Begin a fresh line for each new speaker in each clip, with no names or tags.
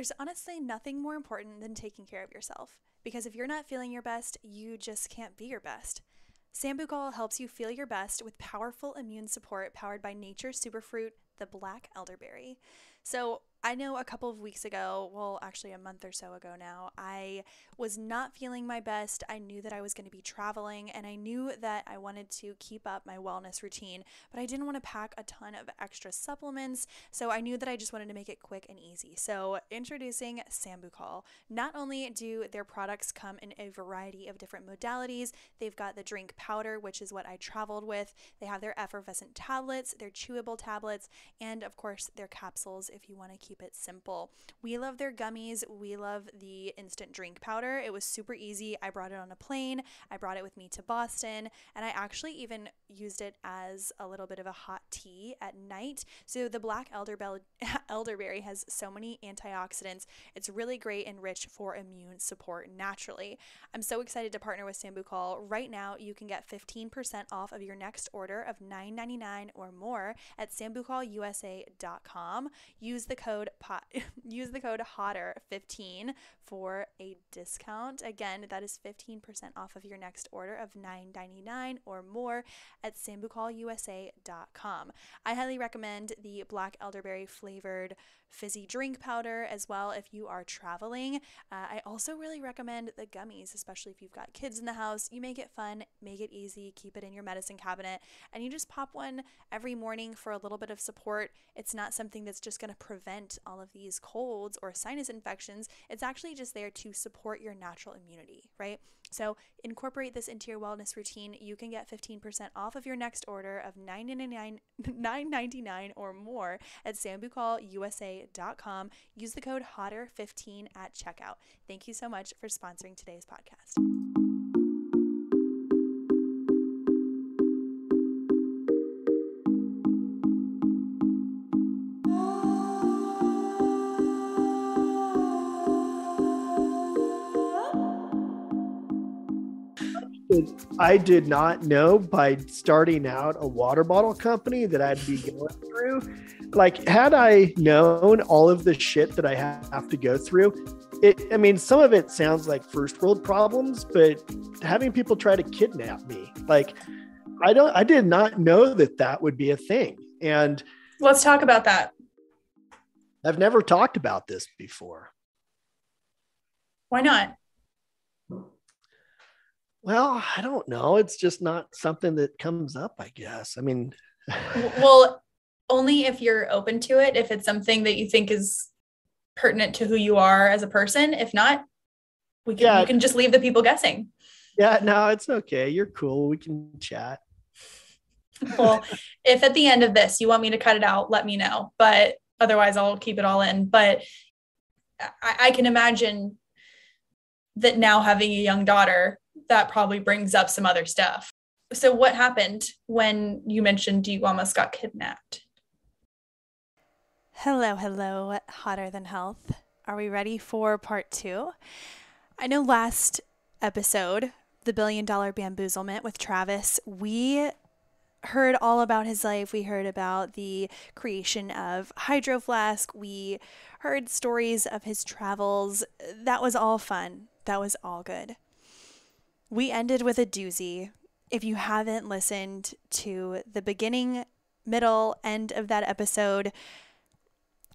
There's honestly nothing more important than taking care of yourself, because if you're not feeling your best, you just can't be your best. Sambucol helps you feel your best with powerful immune support powered by nature's superfruit, the black elderberry. So I know a couple of weeks ago, well, actually a month or so ago now, I was not feeling my best. I knew that I was going to be traveling, and I knew that I wanted to keep up my wellness routine, but I didn't want to pack a ton of extra supplements, so I knew that I just wanted to make it quick and easy. So introducing Sambucol. Not only do their products come in a variety of different modalities, they've got the drink powder, which is what I traveled with. They have their effervescent tablets, their chewable tablets, and of course their capsules if you want to keep it simple. We love their gummies. We love the instant drink powder. It was super easy. I brought it on a plane. I brought it with me to Boston, and I actually even used it as a little bit of a hot tea at night. So the black elderberry has so many antioxidants. It's really great and rich for immune support naturally. I'm so excited to partner with Sambucol. Right now, you can get 15% off of your next order of $9.99 or more at sambucolusa.com. Use the code HOTTER15 for a discount. Again, that is 15% off of your next order of $9.99 or more at sambucolusa.com. I highly recommend the black elderberry flavored fizzy drink powder as well if you are traveling. I also really recommend the gummies, especially if you've got kids in the house. You make it fun, make it easy, keep it in your medicine cabinet, and you just pop one every morning for a little bit of support. It's not something that's just going to prevent all of these colds or sinus infections. It's actually just there to support your natural immunity, right? So incorporate this into your wellness routine. You can get 15% off of your next order of $9.99 or more at sambucolusa.com. Use the code HOTTER15 at checkout. Thank you so much for sponsoring today's podcast.
I did not know by starting out a water bottle company that I'd be going through. Like, had I known all of the shit that I have to go through, some of it sounds like first world problems, but having people try to kidnap me, like, I did not know that would be a thing. And
let's talk about that.
I've never talked about this before.
Why not?
Well, I don't know. It's just not something that comes up, I guess. I mean,
well, only if you're open to it, if it's something that you think is pertinent to who you are as a person. If not, you can just leave the people guessing.
Yeah, no, it's okay. You're cool. We can chat.
Well, if at the end of this you want me to cut it out, let me know. But otherwise, I'll keep it all in. But I can imagine that now having a young daughter, that probably brings up some other stuff. So what happened when you mentioned you almost got kidnapped? Hello, Hotter Than Health. Are we ready for part 2? I know last episode, the $1 billion bamboozlement with Travis, we heard all about his life. We heard about the creation of Hydroflask. We heard stories of his travels. That was all fun. That was all good. We ended with a doozy. If you haven't listened to the beginning, middle, end of that episode,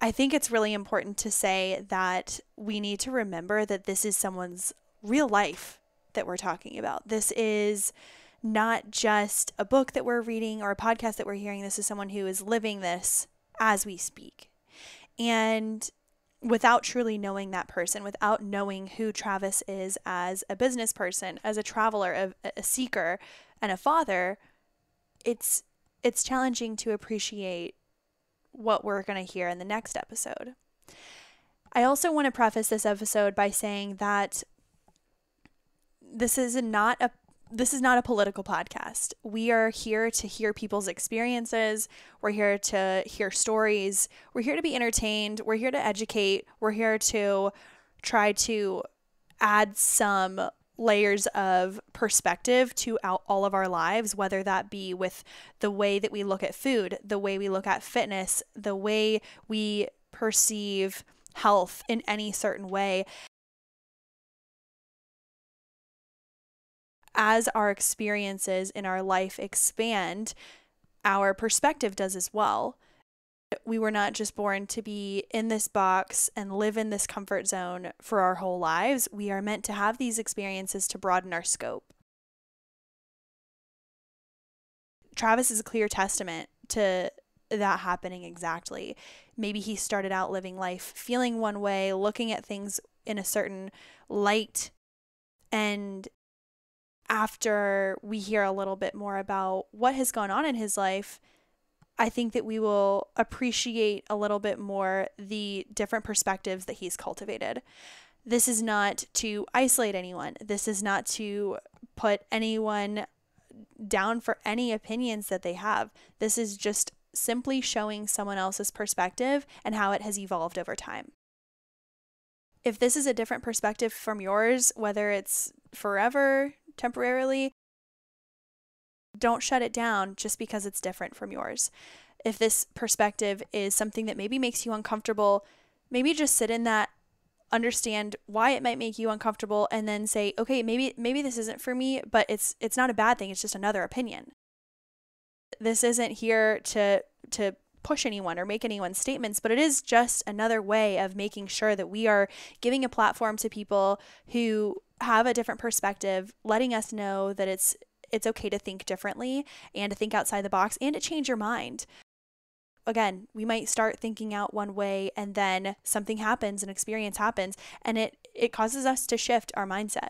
I think it's really important to say that we need to remember that this is someone's real life that we're talking about. This is not just a book that we're reading or a podcast that we're hearing. This is someone who is living this as we speak. And without truly knowing that person, without knowing who Travis is as a business person, as a traveler, a seeker, and a father, it's challenging to appreciate what we're going to hear in the next episode. I also want to preface this episode by saying that this is not a political podcast. We are here to hear people's experiences. We're here to hear stories. We're here to be entertained. We're here to educate. We're here to try to add some layers of perspective to all of our lives, whether that be with the way that we look at food, the way we look at fitness, the way we perceive health in any certain way. As our experiences in our life expand, our perspective does as well. We were not just born to be in this box and live in this comfort zone for our whole lives. We are meant to have these experiences to broaden our scope. Travis is a clear testament to that happening exactly. Maybe he started out living life feeling one way, looking at things in a certain light, and after we hear a little bit more about what has gone on in his life, I think that we will appreciate a little bit more the different perspectives that he's cultivated. This is not to isolate anyone. This is not to put anyone down for any opinions that they have. This is just simply showing someone else's perspective and how it has evolved over time. If this is a different perspective from yours, whether it's forever, temporarily, don't shut it down just because it's different from yours. If this perspective is something that maybe makes you uncomfortable, maybe just sit in that, understand why it might make you uncomfortable, and then say, okay, maybe this isn't for me, but it's not a bad thing. It's just another opinion. This isn't here to push anyone or make anyone's statements, but it is just another way of making sure that we are giving a platform to people who have a different perspective, letting us know that it's okay to think differently and to think outside the box and to change your mind. Again, we might start thinking out one way and then something happens, an experience happens, and it causes us to shift our mindset.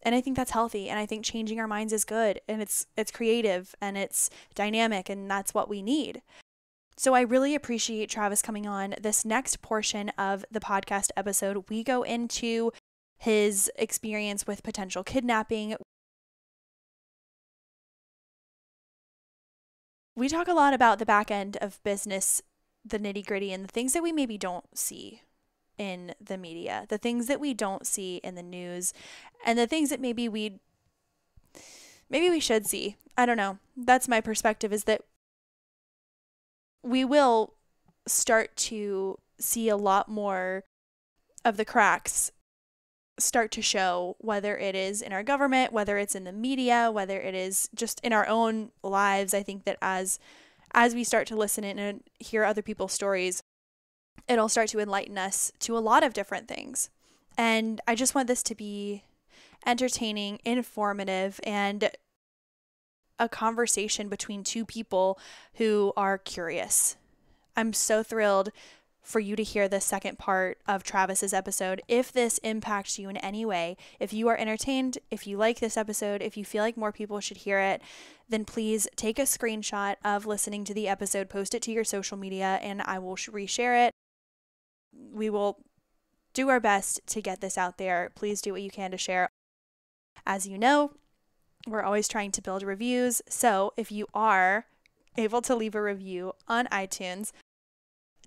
And I think that's healthy, and I think changing our minds is good, and it's creative and it's dynamic, and that's what we need. So I really appreciate Travis coming on. This next portion of the podcast episode, we go into his experience with potential kidnapping. We talk a lot about the back end of business, the nitty-gritty, and the things that we maybe don't see in the media, the things that we don't see in the news, and the things that maybe we should see. I don't know. That's my perspective, is that we will start to see a lot more of the cracks start to show, whether it is in our government, whether it's in the media, whether it is just in our own lives. I think that as we start to listen in and hear other people's stories, it'll start to enlighten us to a lot of different things. And I just want this to be entertaining, informative, and a conversation between two people who are curious. I'm so thrilled for you to hear the second part of Travis's episode. If this impacts you in any way, if you are entertained, if you like this episode, if you feel like more people should hear it, then please take a screenshot of listening to the episode, post it to your social media, and I will reshare it. We will do our best to get this out there. Please do what you can to share. As you know, we're always trying to build reviews. So if you are able to leave a review on iTunes,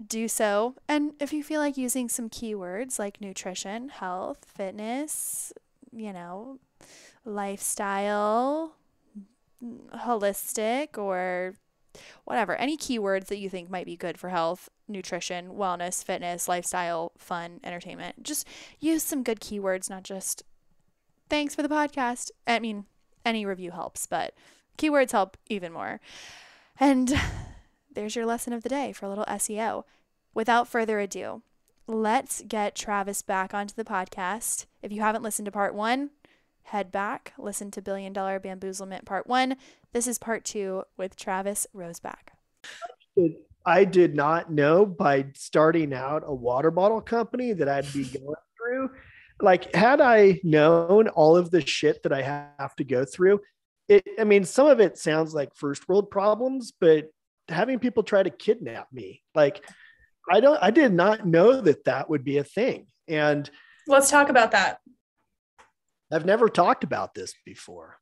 do so. And if you feel like using some keywords like nutrition, health, fitness, lifestyle, holistic, or whatever, any keywords that you think might be good for health, nutrition, wellness, fitness, lifestyle, fun, entertainment, just use some good keywords, not just thanks for the podcast. I mean, any review helps, but keywords help even more. And there's your lesson of the day for a little SEO. Without further ado, let's get Travis back onto the podcast. If you haven't listened to part 1, head back, listen to $1 Billion Bamboozlement part 1. This is part 2 with Travis Rosbach.
I did not know by starting out a water bottle company that I'd be going through. Like, had I known all of the shit that I have to go through, some of it sounds like first world problems, but having people try to kidnap me, like, I did not know that would be a thing. And
let's talk about that.
I've never talked about this before.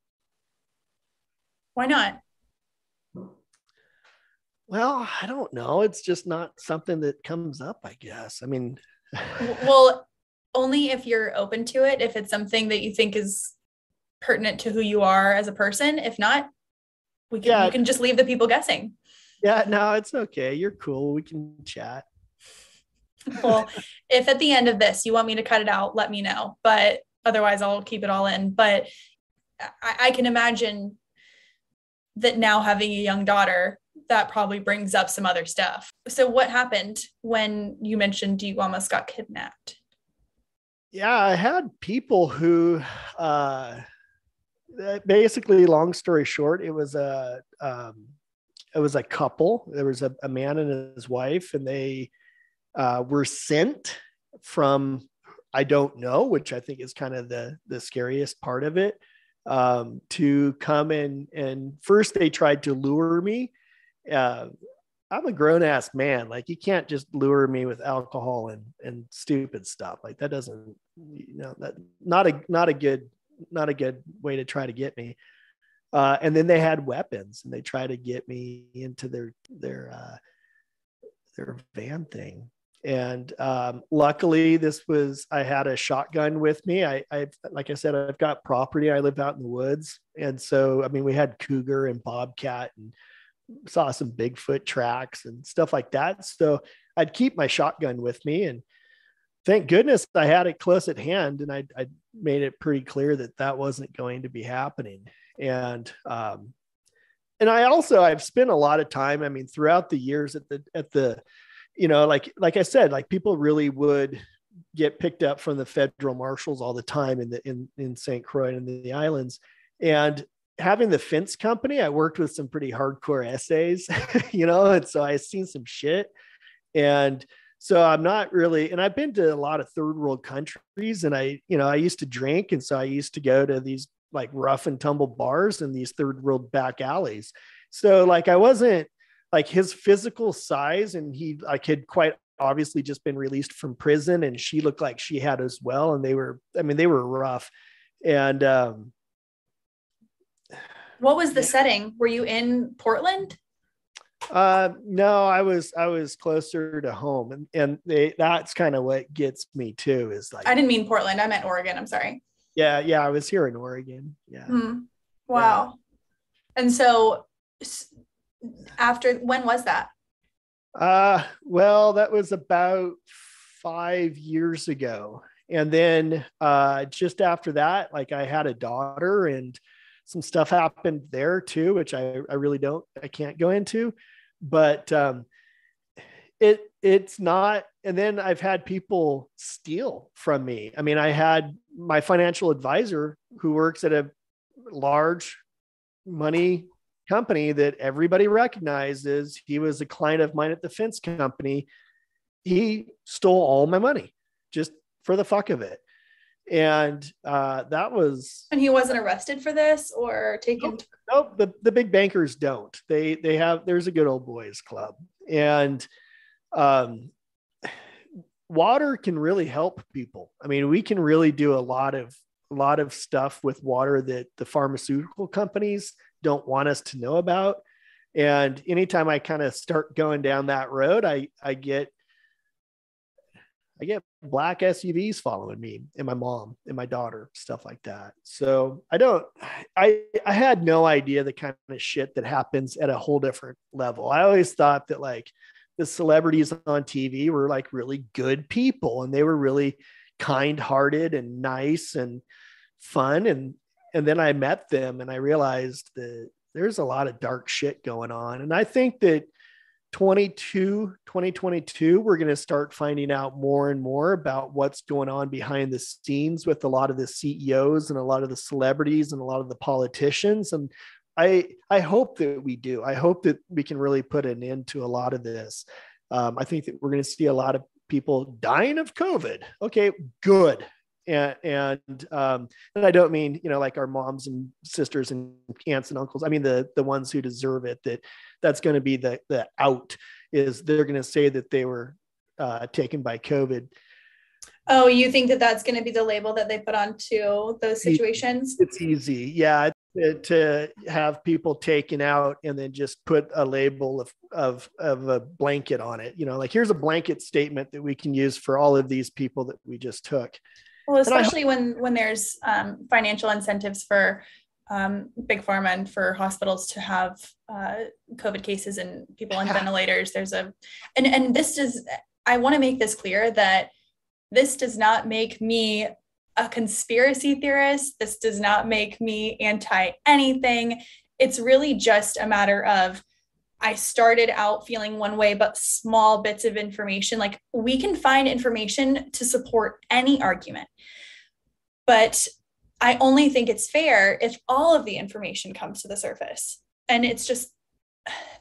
Why not?
Well, I don't know. It's just not something that comes up, I guess.
Well, only if you're open to it, if it's something that you think is pertinent to who you are as a person. If not, you can just leave the people guessing.
Yeah, no, it's okay. You're cool. We can chat.
Well, if at the end of this you want me to cut it out, let me know. But otherwise, I'll keep it all in. But I can imagine that now having a young daughter, that probably brings up some other stuff. So what happened when you mentioned you almost got kidnapped?
Yeah, I had people who basically, long story short, it was a couple. There was a man and his wife, and they were sent from, I don't know, which I think is kind of the scariest part of it, to come in. And first they tried to lure me. Uh, I'm a grown ass man. Like, you can't just lure me with alcohol and stupid stuff. Like, that doesn't, that not a good way to try to get me. And then they had weapons, and they tried to get me into their van thing. And luckily, I had a shotgun with me. Like I said, I've got property. I live out in the woods. And so, I mean, we had cougar and bobcat and saw some Bigfoot tracks and stuff like that. So I'd keep my shotgun with me, and thank goodness I had it close at hand. And I made it pretty clear that wasn't going to be happening. And I've spent a lot of time, I mean, throughout the years at the, like I said, like, people really would get picked up from the federal marshals all the time in St. Croix and in the islands. And having the fence company, I worked with some pretty hardcore essays, and so I've seen some shit. And so I'm not really, and I've been to a lot of third world countries, and I used to drink. And so I used to go to these like rough and tumble bars in these third world back alleys. So like, I wasn't like his physical size, and he like had quite obviously just been released from prison, and she looked like she had as well. And they were rough. And,
what was the setting? Were you in Portland?
No, I was closer to home, and that's kind of what gets me too, is like,
I didn't mean Portland. I meant Oregon. I'm sorry.
Yeah. I was here in Oregon. Yeah.
Wow. Yeah. And so when was that?
Well, that was about 5 years ago. And then, just after that, like, I had a daughter, and some stuff happened there too, which I can't go into, but, it's not. And then I've had people steal from me. I mean, I had my financial advisor who works at a large money company that everybody recognizes. He was a client of mine at the fence company. He stole all my money just for the fuck of it. And that was.
And he wasn't arrested for this or taken.
Nope. The big bankers don't. There's a good old boys club. And water can really help people. I mean, we can really do a lot of stuff with water that the pharmaceutical companies don't want us to know about. And anytime I kind of start going down that road, I get black SUVs following me, and my mom and my daughter, stuff like that. So I had no idea the kind of shit that happens at a whole different level. I always thought that, like, the celebrities on TV were like really good people, and they were really kind-hearted and nice and fun. And then I met them, and I realized that there's a lot of dark shit going on. And I think that 2022, we're going to start finding out more and more about what's going on behind the scenes with a lot of the CEOs and a lot of the celebrities and a lot of the politicians. And I hope that we do. I hope that we can really put an end to a lot of this. I think that we're going to see a lot of people dying of COVID. Okay, good. And I don't mean, like our moms and sisters and aunts and uncles. I mean, the ones who deserve it. That's going to be the out, is they're going to say that they were taken by COVID.
Oh, you think that that's going to be the label that they put onto those situations?
It's easy. Yeah. To have people taken out and then just put a label of a blanket on it, like, here's a blanket statement that we can use for all of these people that we just took.
Well, especially when there's financial incentives for big pharma and for hospitals to have COVID cases and people on ventilators. And this is,
I want to make this clear that this does not make me a conspiracy theorist. This does not make me anti anything. It's really just a matter of, I started out feeling one way, but small bits of information, like we can find information to support any argument. But I only think it's fair if all of the information comes to the surface. And it's just,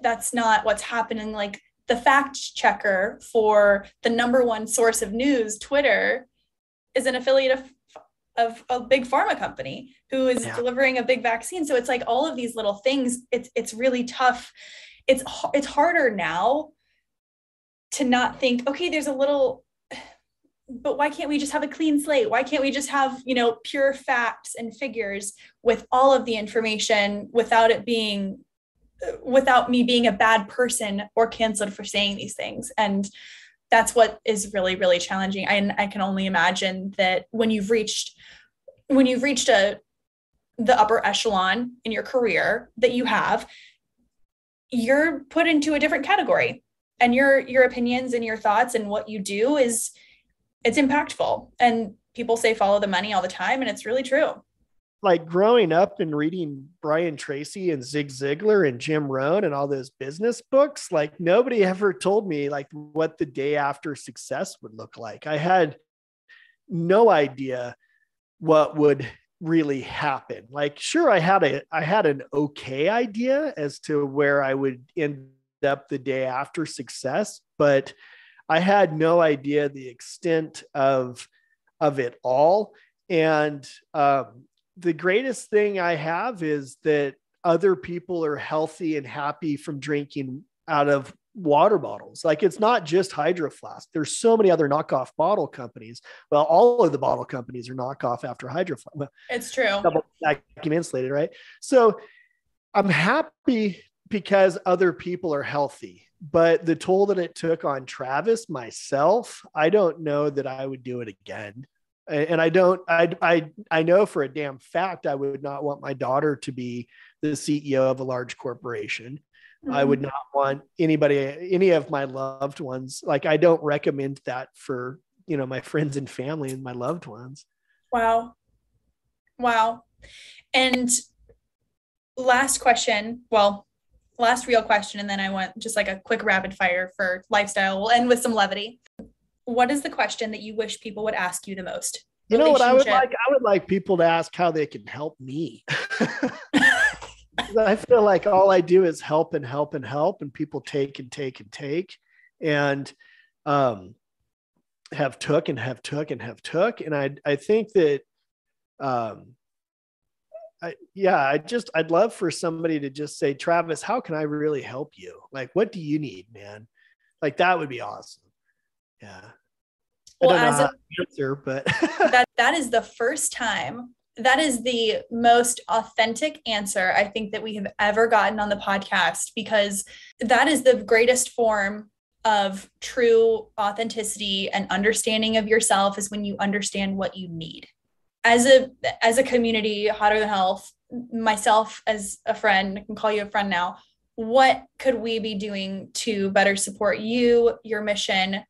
that's not what's happening. Like the fact checker for the number one source of news, Twitter, is an affiliate of a big pharma company who is delivering a big vaccine. So it's like all of these little things, it's really tough. It's harder now to not think, okay, there's a little, but why can't we just have a clean slate? Why can't we just have, pure facts and figures with all of the information without me being a bad person or canceled for saying these things? And that's what is really, really challenging. I can only imagine that when you've reached the upper echelon in your career that you have, you're put into a different category, and your opinions and your thoughts and what you do it's impactful. And people say follow the money all the time, and it's really true.
Like growing up and reading Brian Tracy and Zig Ziglar and Jim Rohn and all those business books, like nobody ever told me like what the day after success would look like. I had no idea what would really happen. Like, sure, I had an okay idea as to where I would end up the day after success, but I had no idea the extent of it all. And the greatest thing I have is that other people are healthy and happy from drinking out of water bottles. Like it's not just Hydroflask. There's so many other knockoff bottle companies. Well, all of the bottle companies are knockoff after Hydroflask. Well,
it's true.
Vacuum insulated, right? So I'm happy because other people are healthy. But the toll that it took on Travis, myself, I don't know that I would do it again. And I know for a damn fact, I would not want my daughter to be the CEO of a large corporation. Mm-hmm. I would not want any of my loved ones. Like, I don't recommend that for, my friends and family and my loved ones.
Wow. And last real question. And then I want just like a quick rapid fire for lifestyle. We'll end with some levity. What is the question that you wish people would ask you the most?
You know what I would like? I would like people to ask how they can help me. I feel like all I do is help and help and help, and people take and take and take, and have took and have took and have took. And I think that, I'd love for somebody to just say, Travis, how can I really help you? Like, what do you need, man? Like, that would be awesome. Yeah.
Well,
I don't know how to answer, but
that is the first time. That is the most authentic answer I think that we have ever gotten on the podcast, because that is the greatest form of true authenticity and understanding of yourself, is when you understand what you need. As a community, Hotter Than Health, myself as a friend, I can call you a friend now, what could we be doing to better support you, your mission?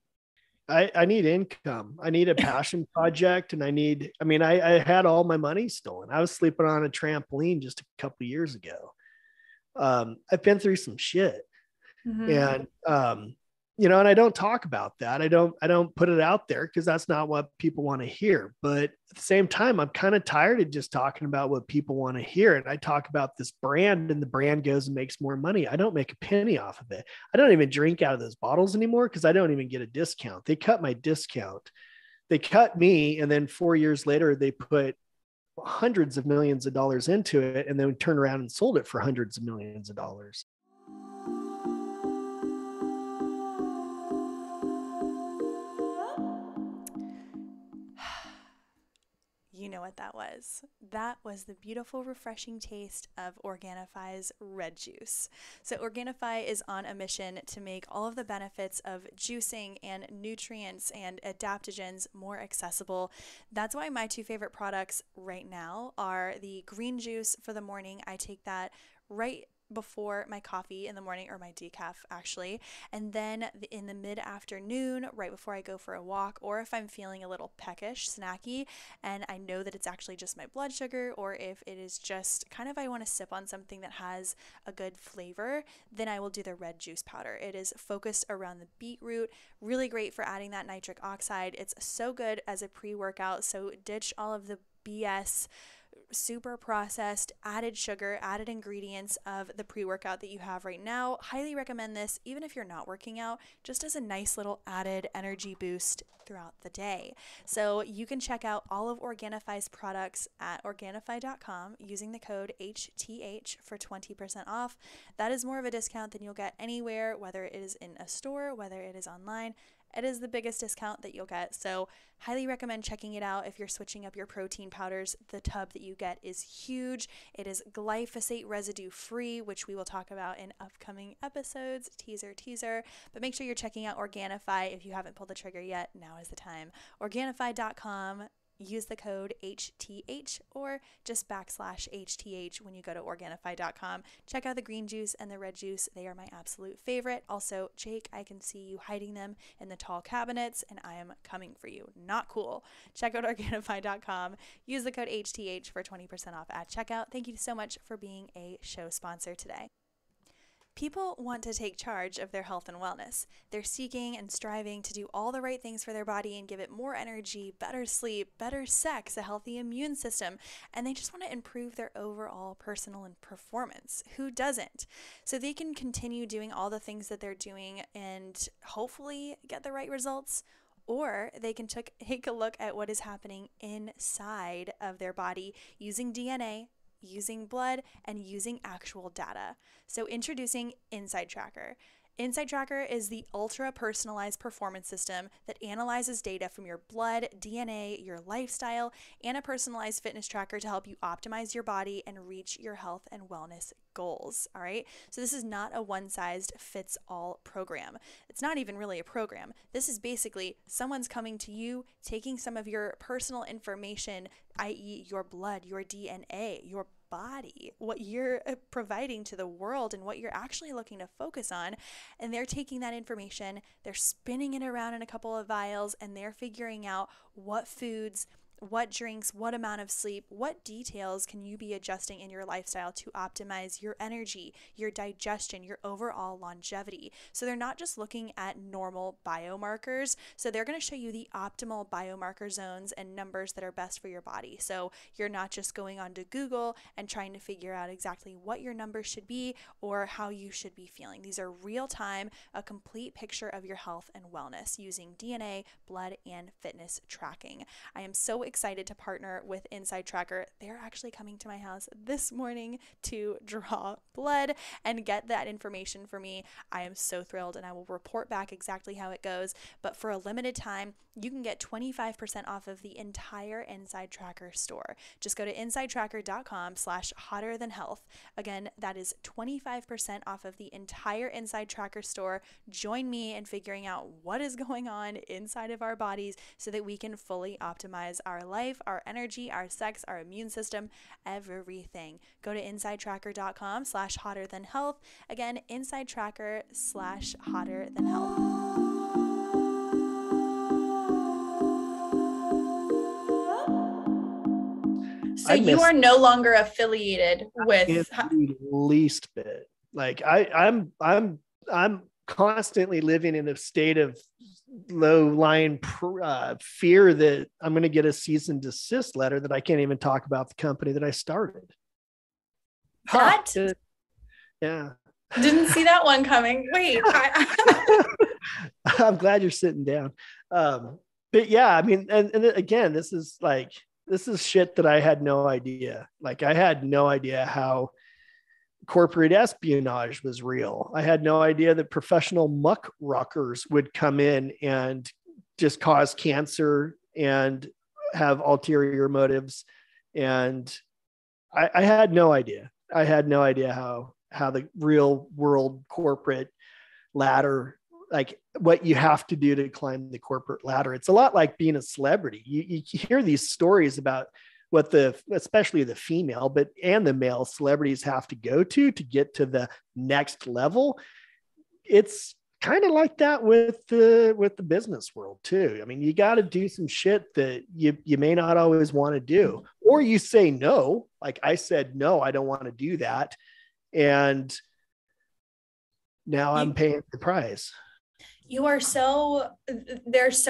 I need income. I need a passion project. And I had all my money stolen. I was sleeping on a trampoline just a couple of years ago. I've been through some shit. Mm-hmm. And, and I don't talk about that. I don't put it out there because that's not what people want to hear. But at the same time, I'm kind of tired of just talking about what people want to hear. And I talk about this brand, and the brand goes and makes more money. I don't make a penny off of it. I don't even drink out of those bottles anymore because I don't even get a discount. They cut my discount. They cut me. And then 4 years later, they put hundreds of millions of dollars into it, and then turn around and sold it for hundreds of millions of dollars.
You know what that was. That was the beautiful, refreshing taste of Organifi's red juice. So Organifi is on a mission to make all of the benefits of juicing and nutrients and adaptogens more accessible. That's why my two favorite products right now are the green juice for the morning. I take that right before my coffee in the morning, or my decaf actually. And then in the mid-afternoon, right before I go for a walk, or if I'm feeling a little peckish, snacky, and I know that it's actually just my blood sugar, or if it is just kind of I want to sip on something that has a good flavor, then I will do the red juice powder. It is focused around the beetroot, really great for adding that nitric oxide. It's so good as a pre-workout, so ditch all of the BS super processed, added sugar, added ingredients of the pre-workout that you have right now. Highly recommend this, even if you're not working out, just as a nice little added energy boost throughout the day. So you can check out all of Organifi's products at Organifi.com using the code HTH for 20% off. That is more of a discount than you'll get anywhere, whether it is in a store, whether it is online. It is the biggest discount that you'll get. So highly recommend checking it out if you're switching up your protein powders. The tub that you get is huge. It is glyphosate residue free, which we will talk about in upcoming episodes. Teaser. But make sure you're checking out Organifi. If you haven't pulled the trigger yet, now is the time. Organifi.com. Use the code HTH or just /HTH when you go to Organifi.com. Check out the green juice and the red juice. They are my absolute favorite. Also, Jake, I can see you hiding them in the tall cabinets, and I am coming for you. Not cool. Check out Organifi.com. Use the code HTH for 20% off at checkout. Thank you so much for being a show sponsor today. People want to take charge of their health and wellness. They're seeking and striving to do all the right things for their body and give it more energy, better sleep, better sex, a healthy immune system, and they just want to improve their overall personal performance. Who doesn't? So they can continue doing all the things that they're doing and hopefully get the right results. Or they can take a look at what is happening inside of their body using DNA, using blood, and using actual data. So introducing Inside Tracker. Inside Tracker is the ultra personalized performance system that analyzes data from your blood, DNA, your lifestyle, and a personalized fitness tracker to help you optimize your body and reach your health and wellness goals. All right. So this is not a one-size-fits-all program. It's not even really a program. This is basically someone's coming to you, taking some of your personal information, i.e. your blood, your DNA, your body, what you're providing to the world and what you're actually looking to focus on. And they're taking that information, they're spinning it around in a couple of vials, and they're figuring out what foods, what drinks, what amount of sleep, what details can you be adjusting in your lifestyle to optimize your energy, your digestion, your overall longevity. So they're not just looking at normal biomarkers. So they're going to show you the optimal biomarker zones and numbers that are best for your body. So you're not just going onto Google and trying to figure out exactly what your numbers should be or how you should be feeling. These are real time, a complete picture of your health and wellness using DNA, blood, and fitness tracking. I am so excited to partner with Inside Tracker. They're actually coming to my house this morning to draw blood and get that information for me. I am so thrilled, and I will report back exactly how it goes. But for a limited time, you can get 25% off of the entire Inside Tracker store. Just go to insidettracker.com/hotterthanhealth. Again, that is 25% off of the entire Inside Tracker store. Join me in figuring out what is going on inside of our bodies so that we can fully optimize our life, our energy, our sex, our immune system, everything. Go to insidetracker.com/hotterthanhealth. Again, insidetracker/hotterthanhealth.
So you are no longer affiliated with
the least bit. Like I'm constantly living in a state of low-lying fear that I'm going to get a cease and desist letter that I can't even talk about the company that I started.
That?
Yeah.
Didn't see that one coming. Wait.
I'm glad you're sitting down. But yeah, I mean, and again, this is shit that I had no idea. Like I had no idea how corporate espionage was real. I had no idea that professional muck rockers would come in and just cause cancer and have ulterior motives. And I had no idea. I had no idea how the real world corporate ladder, like what you have to do to climb the corporate ladder. It's a lot like being a celebrity. You hear these stories about what especially the female, and the male celebrities have to go to get to the next level. It's kind of like that with the business world too. I mean, you got to do some shit that you may not always want to do, or you say no. Like I said, no, I don't want to do that. And now I'm paying the price.
There's so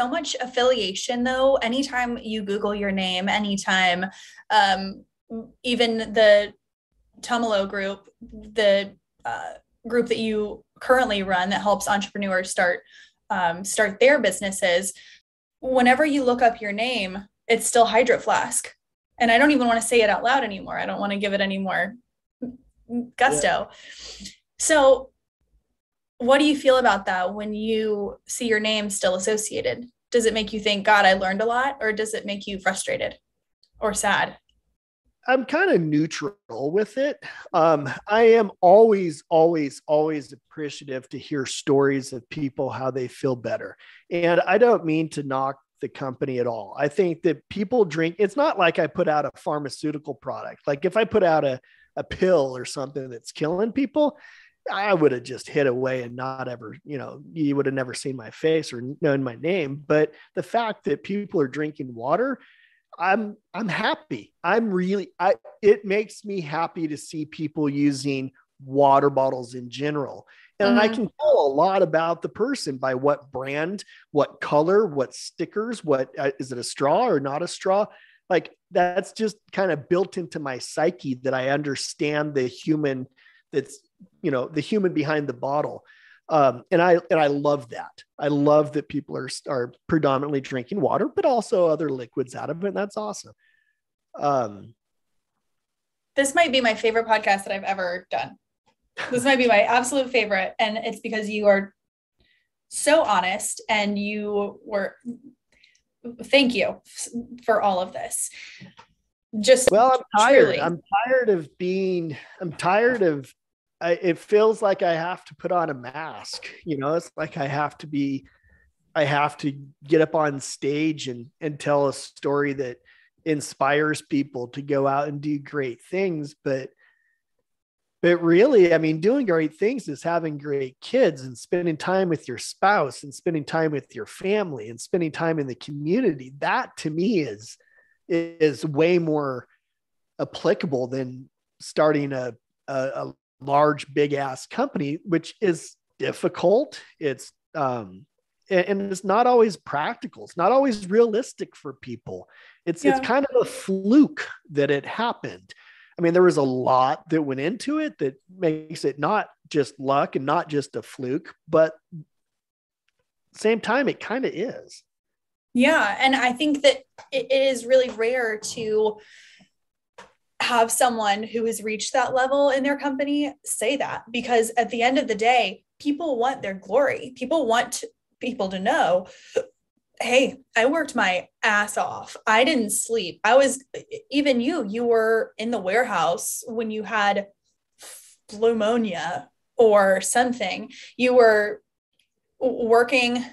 much affiliation though. Anytime you Google your name, anytime, even the Tumalo group, the group that you currently run that helps entrepreneurs start their businesses, whenever you look up your name, it's still Hydroflask. And I don't even want to say it out loud anymore. I don't want to give it any more gusto. Yeah. So what do you feel about that when you see your name still associated? Does it make you think, God, I learned a lot? Or does it make you frustrated or sad?
I'm kind of neutral with it. I am always appreciative to hear stories of people, how they feel better. And I don't mean to knock the company at all. I think that people drink, it's not like I put out a pharmaceutical product. Like if I put out a pill or something that's killing people, I would have just hid away and not ever, you would have never seen my face or known my name. But the fact that people are drinking water, I'm happy. It makes me happy to see people using water bottles in general. And I can tell a lot about the person by what brand, what color, what stickers, is it a straw or not a straw? Like that's just kind of built into my psyche that I understand the human the human behind the bottle. And I love that. I love that people are predominantly drinking water, but also other liquids out of it. And that's awesome.
This might be my favorite podcast that I've ever done. This might be my absolute favorite. And it's because you are so honest and thank you for all of this.
I'm tired.
Truly.
I'm tired of, it feels like I have to put on a mask, it's like I have to get up on stage and tell a story that inspires people to go out and do great things. But really, I mean, doing great things is having great kids and spending time with your spouse and spending time with your family and spending time in the community. That to me is way more applicable than starting a large, big ass company, which is difficult. It's, and it's not always practical. It's not always realistic for people. It's kind of a fluke that it happened. I mean, there was a lot that went into it that makes it not just luck and not just a fluke, but same time, it kind of is.
Yeah. And I think that it is really rare to have someone who has reached that level in their company say that, because at the end of the day, people want their glory. People want people to know, hey, I worked my ass off. I didn't sleep. You were in the warehouse when you had pneumonia or something. You were working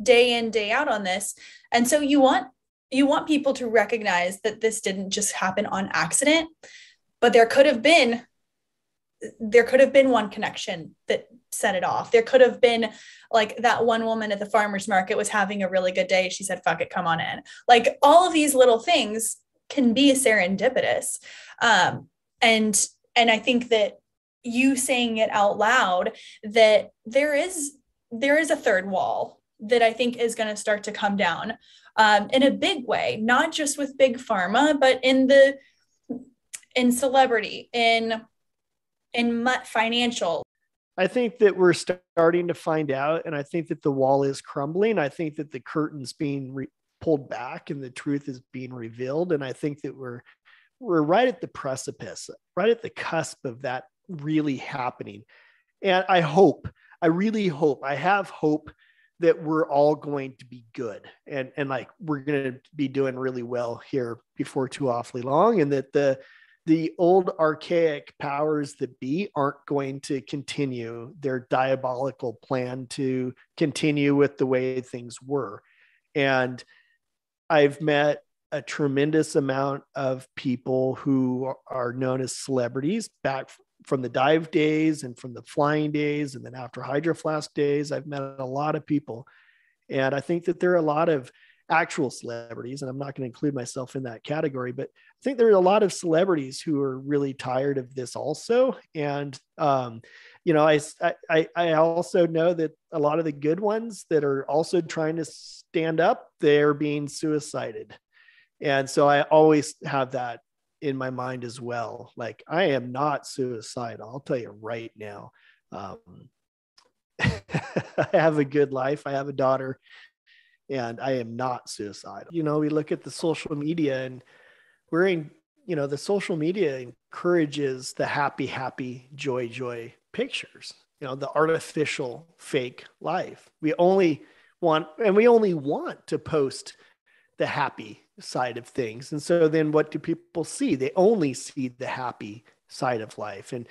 day in, day out on this. And so you want people to recognize that this didn't just happen on accident, but there could have been one connection that set it off. There could have been like that one woman at the farmer's market was having a really good day. She said, fuck it, come on in. Like all of these little things can be serendipitous. And I think that you saying it out loud, that there is a third wall that I think is going to start to come down in a big way, not just with big pharma, but in celebrity, in financial.
I think that we're starting to find out, and I think that the wall is crumbling. I think that the curtain's being pulled back and the truth is being revealed. And I think that we're right at the precipice, right at the cusp of that really happening. And I really hope, I have hope that we're all going to be good. And like, we're going to be doing really well here before too awfully long. And that the old archaic powers that be aren't going to continue their diabolical plan to continue with the way things were. And I've met a tremendous amount of people who are known as celebrities back from the dive days and from the flying days. And then after Hydroflask days, I've met a lot of people. And I think that there are a lot of actual celebrities, and I'm not going to include myself in that category, but I think there are a lot of celebrities who are really tired of this also. And, I also know that a lot of the good ones that are also trying to stand up, they're being suicided. And so I always have that in my mind as well. Like, I am not suicidal. I'll tell you right now. I have a good life. I have a daughter, and I am not suicidal. We look at the social media, and the social media encourages the happy, joy pictures, the artificial fake life. We only want to post the happy side of things. And so then what do people see? They only see the happy side of life. And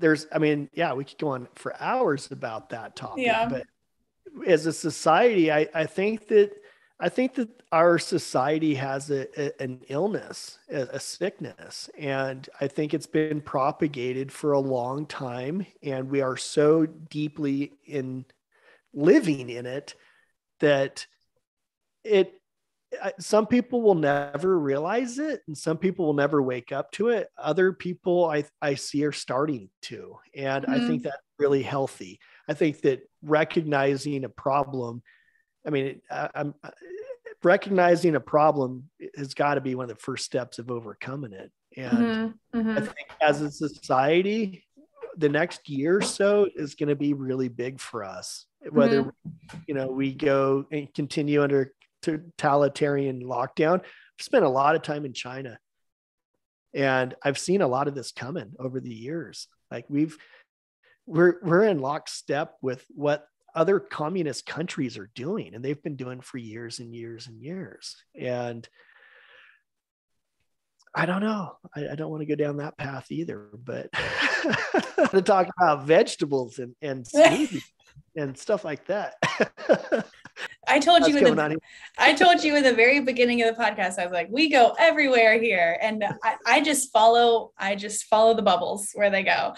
we could go on for hours about that topic, but as a society, I think that our society has an illness, a sickness, and I think it's been propagated for a long time, and we are so deeply living in it that some people will never realize it, and some people will never wake up to it. Other people I see are starting to, and I think that's really healthy. I think that recognizing a problem, recognizing a problem has got to be one of the first steps of overcoming it. And I think as a society, the next year or so is going to be really big for us, whether, we go and continue under totalitarian lockdown. I've spent a lot of time in China, and I've seen a lot of this coming over the years. Like we're in lockstep with what other communist countries are doing, and they've been doing for years and years and years. And I don't know. I don't want to go down that path either, but to talk about vegetables and smoothies and stuff like that.
I told you in the very beginning of the podcast, I was like, we go everywhere here. And I just follow the bubbles where they go.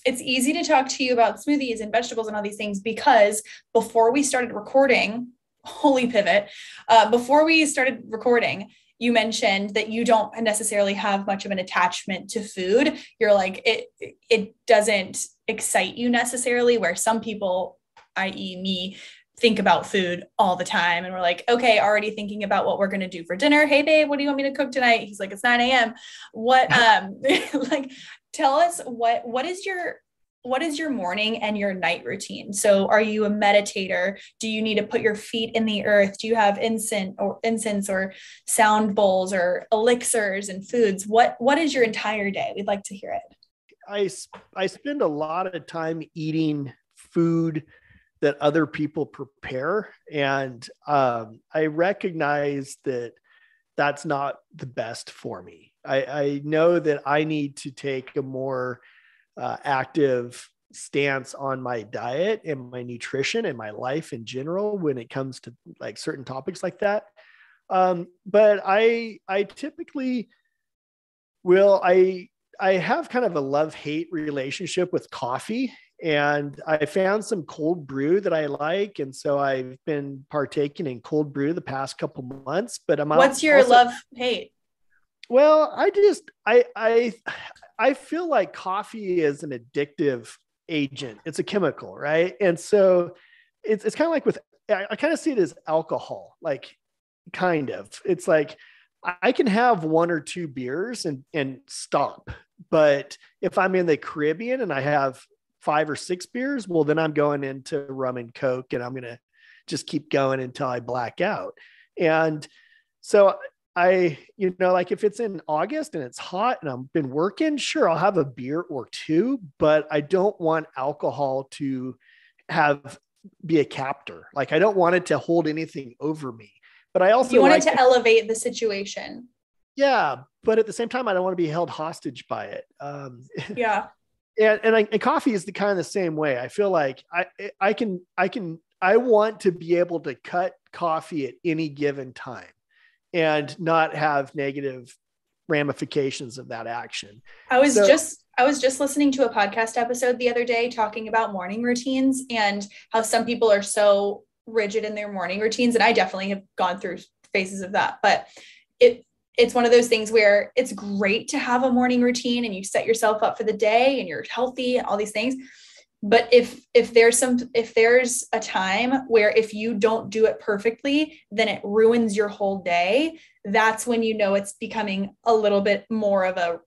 It's easy to talk to you about smoothies and vegetables and all these things, because before we started recording, holy pivot, before we started recording, you mentioned that you don't necessarily have much of an attachment to food. You're like, it doesn't excite you necessarily, where some people, i.e. me, think about food all the time. And we're like, okay, already thinking about what we're going to do for dinner. Hey babe, what do you want me to cook tonight? He's like, it's 9 a.m. What, like, tell us what is your morning and your night routine? So are you a meditator? Do you need to put your feet in the earth? Do you have incense or sound bowls or elixirs and foods? What is your entire day? We'd like to hear it.
I spend a lot of time eating food that other people prepare. And I recognize that that's not the best for me. I know that I need to take a more active stance on my diet and my nutrition and my life in general when it comes to like certain topics like that. But I typically I have kind of a love-hate relationship with coffee, and I found some cold brew that I like. And so I've been partaking in cold brew the past couple months, but
what's your love-hate?
Well, I feel like coffee is an addictive agent. It's a chemical, right? And so it's kind of like I kind of see it as alcohol, like kind of. It's like I can have 1 or 2 beers and stop. But if I'm in the Caribbean and I have 5 or 6 beers, well, then I'm going into rum and Coke, and I'm going to just keep going until I black out. And so like if it's in August and it's hot and I've been working, sure, I'll have a beer or 2, but I don't want alcohol to be a captor. Like, I don't want it to hold anything over me, but I also
want it to elevate the situation.
Yeah. But at the same time, I don't want to be held hostage by it.
Yeah.
And coffee is kind of the same way. I feel like I want to be able to cut coffee at any given time. and not have negative ramifications of that action.
I was just listening to a podcast episode the other day talking about morning routines and how some people are so rigid in their morning routines. And I definitely have gone through phases of that, but it's one of those things where it's great to have a morning routine and you set yourself up for the day and you're healthy and all these things. But if there's a time where if you don't do it perfectly, then it ruins your whole day. That's when you know it's becoming a little bit more of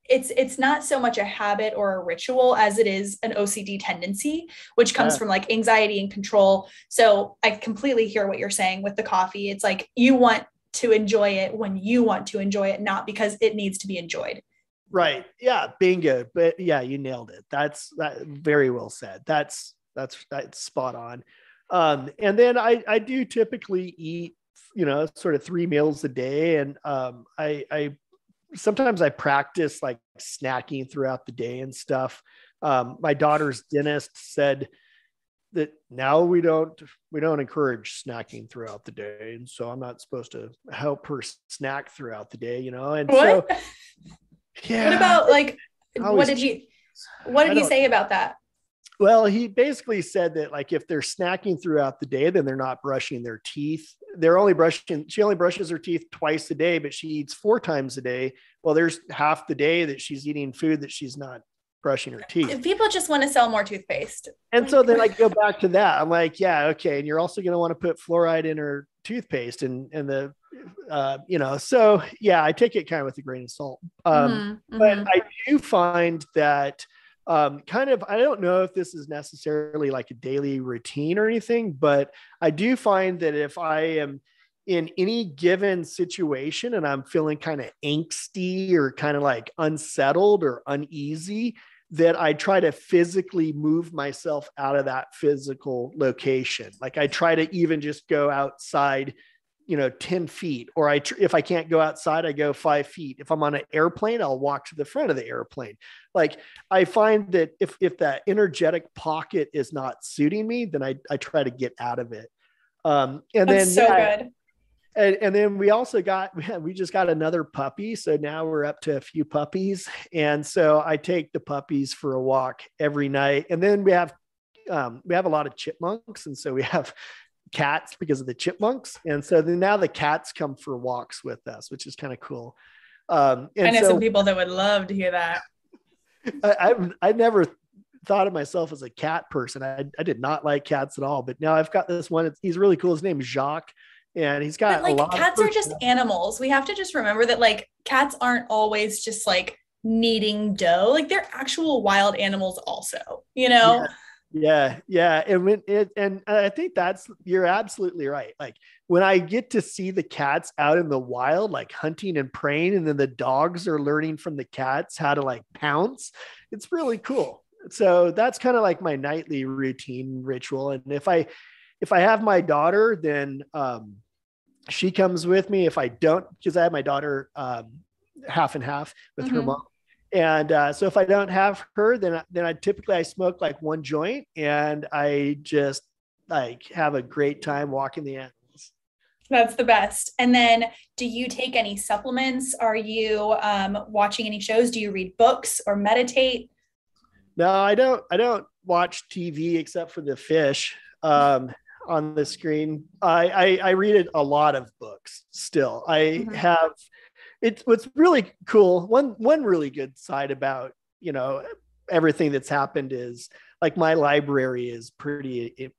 it's not so much a habit or a ritual as it is an OCD tendency, which comes from like anxiety and control. So I completely hear what you're saying with the coffee. It's like you want to enjoy it when you want to enjoy it, not because it needs to be enjoyed.
Right. Yeah. Bingo. But yeah, you nailed it. That's very well said. That's spot on. And then I do typically eat, sort of 3 meals a day. And I sometimes I practice like snacking throughout the day and stuff. My daughter's dentist said that now we don't encourage snacking throughout the day. And so I'm not supposed to help her snack throughout the day, and
what?
So, yeah.
What about like, what did he say about that?
Well, he basically said that like, if they're snacking throughout the day, then they're not brushing their teeth. She only brushes her teeth twice a day, but she eats 4 times a day. Well, there's half the day that she's eating food that she's not brushing her teeth.
If people just want to sell more toothpaste.
And so then I go back to that. I'm like, yeah, okay. And you're also going to want to put fluoride in her toothpaste and the, so yeah, I take it kind of with a grain of salt. But I do find that I don't know if this is necessarily like a daily routine or anything, but I do find that if I am in any given situation and I'm feeling kind of angsty or kind of like unsettled or uneasy, that I try to physically move myself out of that physical location. Like I try to even just go outside, 10 feet, or if I can't go outside, I go 5 feet. If I'm on an airplane, I'll walk to the front of the airplane. Like I find that if that energetic pocket is not suiting me, then I try to get out of it.
That's so good.
And then we just got another puppy. So now we're up to a few puppies. And so I take the puppies for a walk every night. And then we have a lot of chipmunks. And so we have cats because of the chipmunks. And so then now the cats come for walks with us, which is kind of cool.
I know some people that would love to hear that.
I never thought of myself as a cat person. I did not like cats at all, but now I've got this one. He's really cool. His name is Jacques. And he's got a lot
cats are just animals. We have to just remember that like cats aren't always just like needing dough. Like they're actual wild animals also,
Yeah. And I think you're absolutely right. Like when I get to see the cats out in the wild, like hunting and preying, and then the dogs are learning from the cats how to like pounce, it's really cool. So that's kind of like my nightly routine ritual. And if I have my daughter, then, she comes with me. If I don't, because I have my daughter half and half with her mom. And so if I don't have her, then I typically smoke like 1 joint and I just like have a great time walking the animals.
That's the best. And then do you take any supplements? Are you watching any shows? Do you read books or meditate?
No, I don't watch TV except for the fish. On the screen. I read a lot of books still. What's really cool. One really good side about, everything that's happened is like my library is pretty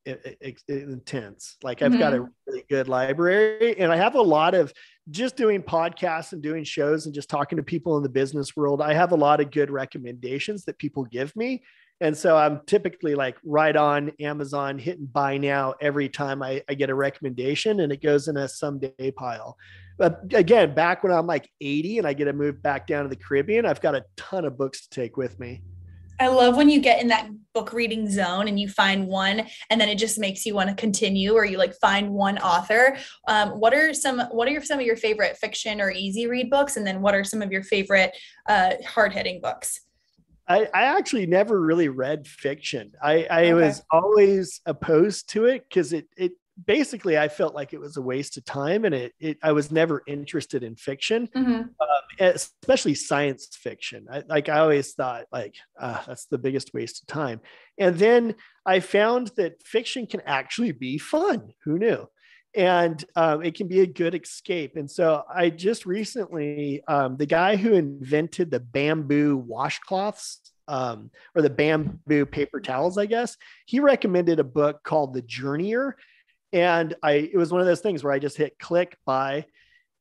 intense. Like I've got a really good library, and I have a lot of just doing podcasts and doing shows and just talking to people in the business world. I have a lot of good recommendations that people give me. And so I'm typically like right on Amazon hitting buy now every time I get a recommendation, and it goes in a someday pile. But again, back when I'm like 80 and I get to move back down to the Caribbean, I've got a ton of books to take with me.
I love when you get in that book reading zone and you find one and then it just makes you want to continue, or you like find one author. What are some of your favorite fiction or easy read books? And then what are some of your favorite hard hitting books?
I actually never really read fiction. I was always opposed to it because basically I felt like it was a waste of time, and I was never interested in fiction, especially science fiction. I always thought like, that's the biggest waste of time. And then I found that fiction can actually be fun. Who knew? And it can be a good escape. And so I just recently, the guy who invented the bamboo washcloths, or the bamboo paper towels, I guess, he recommended a book called The Journeyer. And it was one of those things where I just hit click buy,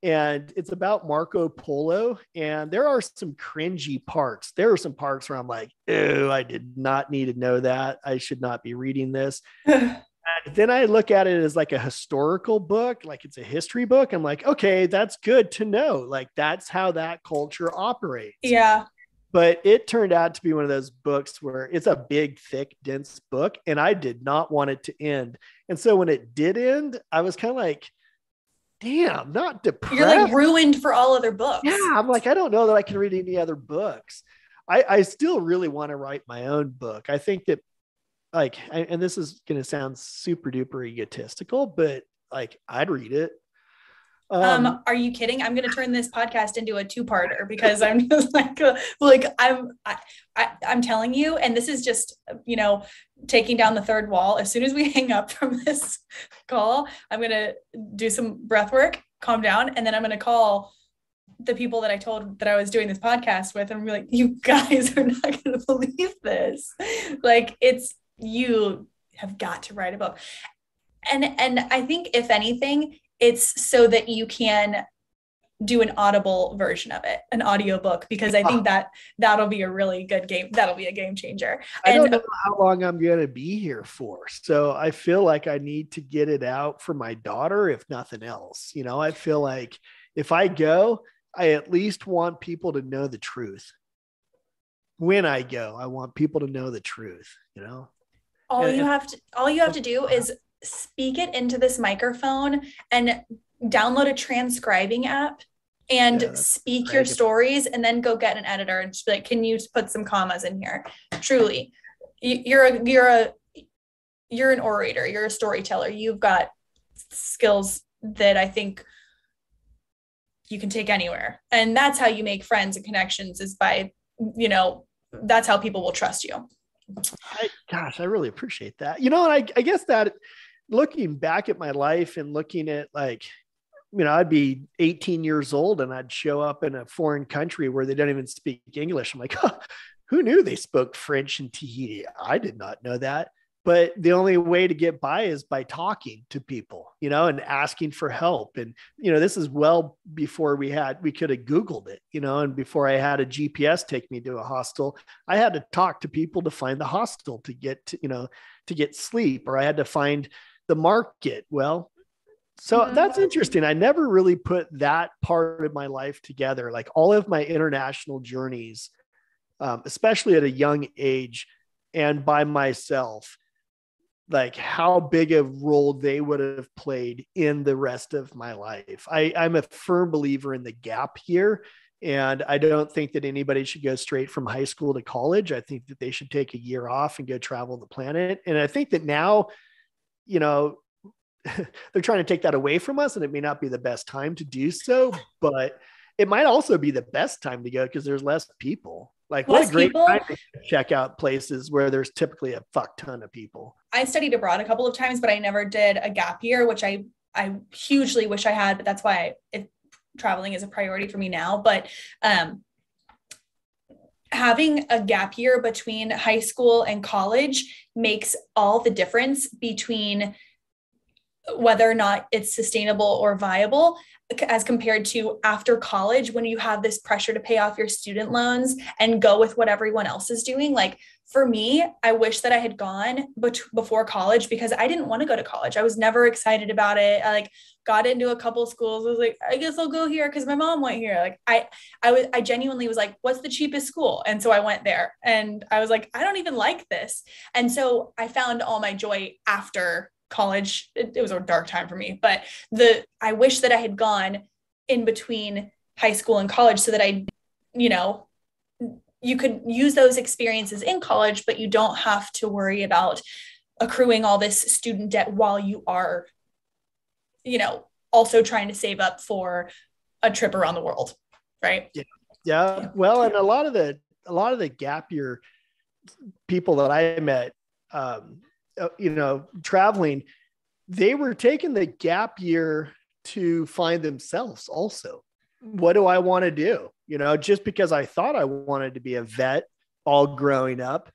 and it's about Marco Polo. And there are some cringy parts. There are some parts where I'm like, oh, I did not need to know that. I should not be reading this. And then I look at it as like a historical book, like it's a history book. I'm like, okay, that's good to know. Like that's how that culture operates.
Yeah.
But it turned out to be one of those books where it's a big, thick, dense book, and I did not want it to end. And so when it did end, I was kind of like, damn, not depressed.
You're like ruined for all other books.
Yeah, I'm like, I don't know that I can read any other books. I still really want to write my own book. I think that, like, and this is going to sound super duper egotistical, but like, I'd read it.
Are you kidding? I'm going to turn this podcast into a two-parter because I'm just I'm telling you, and this is just, taking down the third wall. As soon as we hang up from this call, I'm going to do some breath work, calm down. And then I'm going to call the people that I told that I was doing this podcast with and be like, you guys are not going to believe this. Like, you have got to write a book. And I think if anything, it's so that you can do an audible version of it, an audiobook, because I think that'll be a really good game. That'll be a game changer.
I don't know how long I'm going to be here for. So I feel like I need to get it out for my daughter, if nothing else. I feel like if I go, I at least want people to know the truth. When I go, I want people to know the truth,
All you have to do is speak it into this microphone and download a transcribing app and speak your stories, and then go get an editor and just be like, can you put some commas in here? Truly, you're an orator, you're a storyteller. You've got skills that I think you can take anywhere. And that's how you make friends and connections, is by, that's how people will trust you.
I really appreciate that. And I guess that looking back at my life and looking at like, I'd be 18 years old and I'd show up in a foreign country where they don't even speak English. I'm like, who knew they spoke French in Tahiti? I did not know that. But the only way to get by is by talking to people, and asking for help. And, this is well before we could have Googled it, and before I had a GPS take me to a hostel, I had to talk to people to find the hostel to get to get sleep, or I had to find the market. Well, so that's interesting. I never really put that part of my life together. Like all of my international journeys, especially at a young age and by myself, like how big a role they would have played in the rest of my life. I'm a firm believer in the gap year. And I don't think that anybody should go straight from high school to college. I think that they should take a year off and go travel the planet. And I think that now, they're trying to take that away from us, and it may not be the best time to do so, but it might also be the best time to go because there's less people. Like what a great time to check out places where there's typically a fuck ton of people.
I studied abroad a couple of times, but I never did a gap year, which I hugely wish I had, but that's why traveling is a priority for me now. But having a gap year between high school and college makes all the difference between whether or not it's sustainable or viable, as compared to after college, when you have this pressure to pay off your student loans and go with what everyone else is doing. Like for me, I wish that I had gone before college, because I didn't want to go to college. I was never excited about it. I got into a couple of schools. I was like, I guess I'll go here because my mom went here. Like I genuinely was like, what's the cheapest school? And so I went there, and I was like, I don't even like this. And so I found all my joy after college. It was a dark time for me, but I wish that I had gone in between high school and college so that you could use those experiences in college, but you don't have to worry about accruing all this student debt while you are also trying to save up for a trip around the world. Right.
Yeah. Well, and a lot of the gap year people that I met, traveling, they were taking the gap year to find themselves also. What do I want to do? Just because I thought I wanted to be a vet all growing up,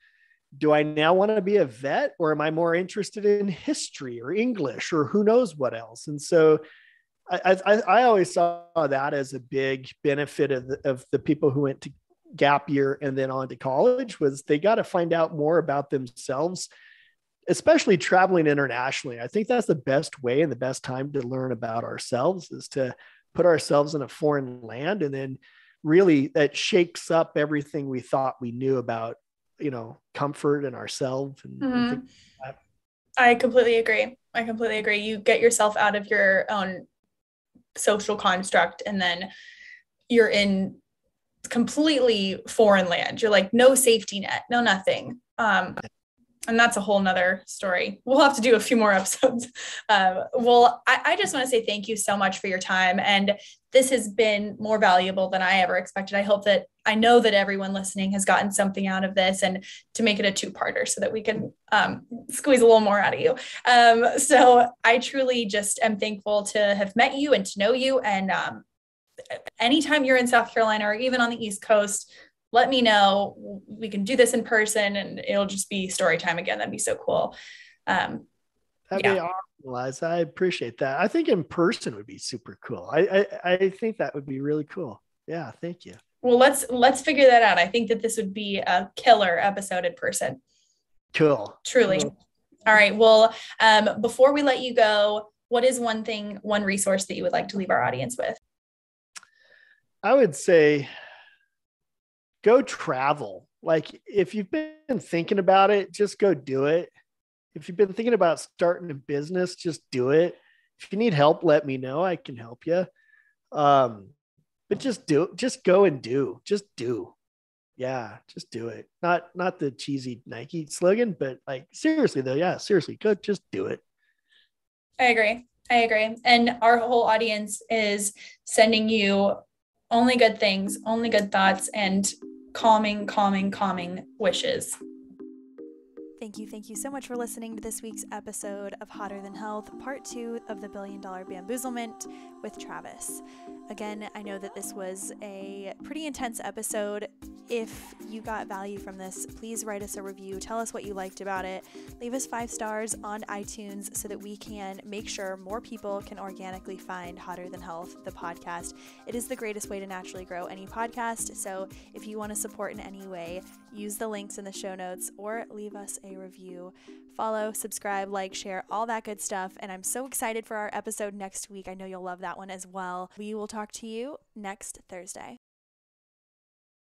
do I now want to be a vet, or am I more interested in history or English or who knows what else? And so I always saw that as a big benefit of the people who went to gap year and then on to college, was they got to find out more about themselves, especially traveling internationally. I think that's the best way and the best time to learn about ourselves, is to put ourselves in a foreign land. And then really that shakes up everything we thought we knew about, comfort and ourselves. And things like that.
I completely agree. You get yourself out of your own social construct, and then you're in completely foreign land. You're like, no safety net, no nothing. And that's a whole nother story. We'll have to do a few more episodes. I just want to say thank you so much for your time. And this has been more valuable than I ever expected. I know that everyone listening has gotten something out of this, and to make it a two-parter so that we can squeeze a little more out of you. So I truly just am thankful to have met you and to know you. And anytime you're in South Carolina or even on the East Coast, let me know. We can do this in person, and it'll just be story time again. That'd be so cool.
That'd be awesome, Liza. I appreciate that. I think in person would be super cool. I think that would be really cool. Yeah, thank you.
Well, let's figure that out. I think that this would be a killer episode in person.
Cool.
Truly.
Cool.
All right. Well, before we let you go, what is one resource that you would like to leave our audience with?
I would say go travel. Like, if you've been thinking about it, just go do it. If you've been thinking about starting a business, just do it. If you need help, let me know. I can help you. But just go and do. Just do. Yeah, just do it. Not the cheesy Nike slogan, but like, seriously though. Yeah, seriously, go just do it.
I agree. And our whole audience is sending you only good things, only good thoughts, and calming wishes.
Thank you so much for listening to this week's episode of Hotter Than Health, part 2 of the $1 Billion Bamboozlement with Travis. Again, I know that this was a pretty intense episode. If you got value from this, please write us a review. Tell us what you liked about it. Leave us 5 stars on iTunes so that we can make sure more people can organically find Hotter Than Health, the podcast. It is the greatest way to naturally grow any podcast. So if you want to support in any way, use the links in the show notes or leave us a review. Follow, subscribe, like, share, all that good stuff. And I'm so excited for our episode next week. I know you'll love that one as well. We will talk to you next Thursday.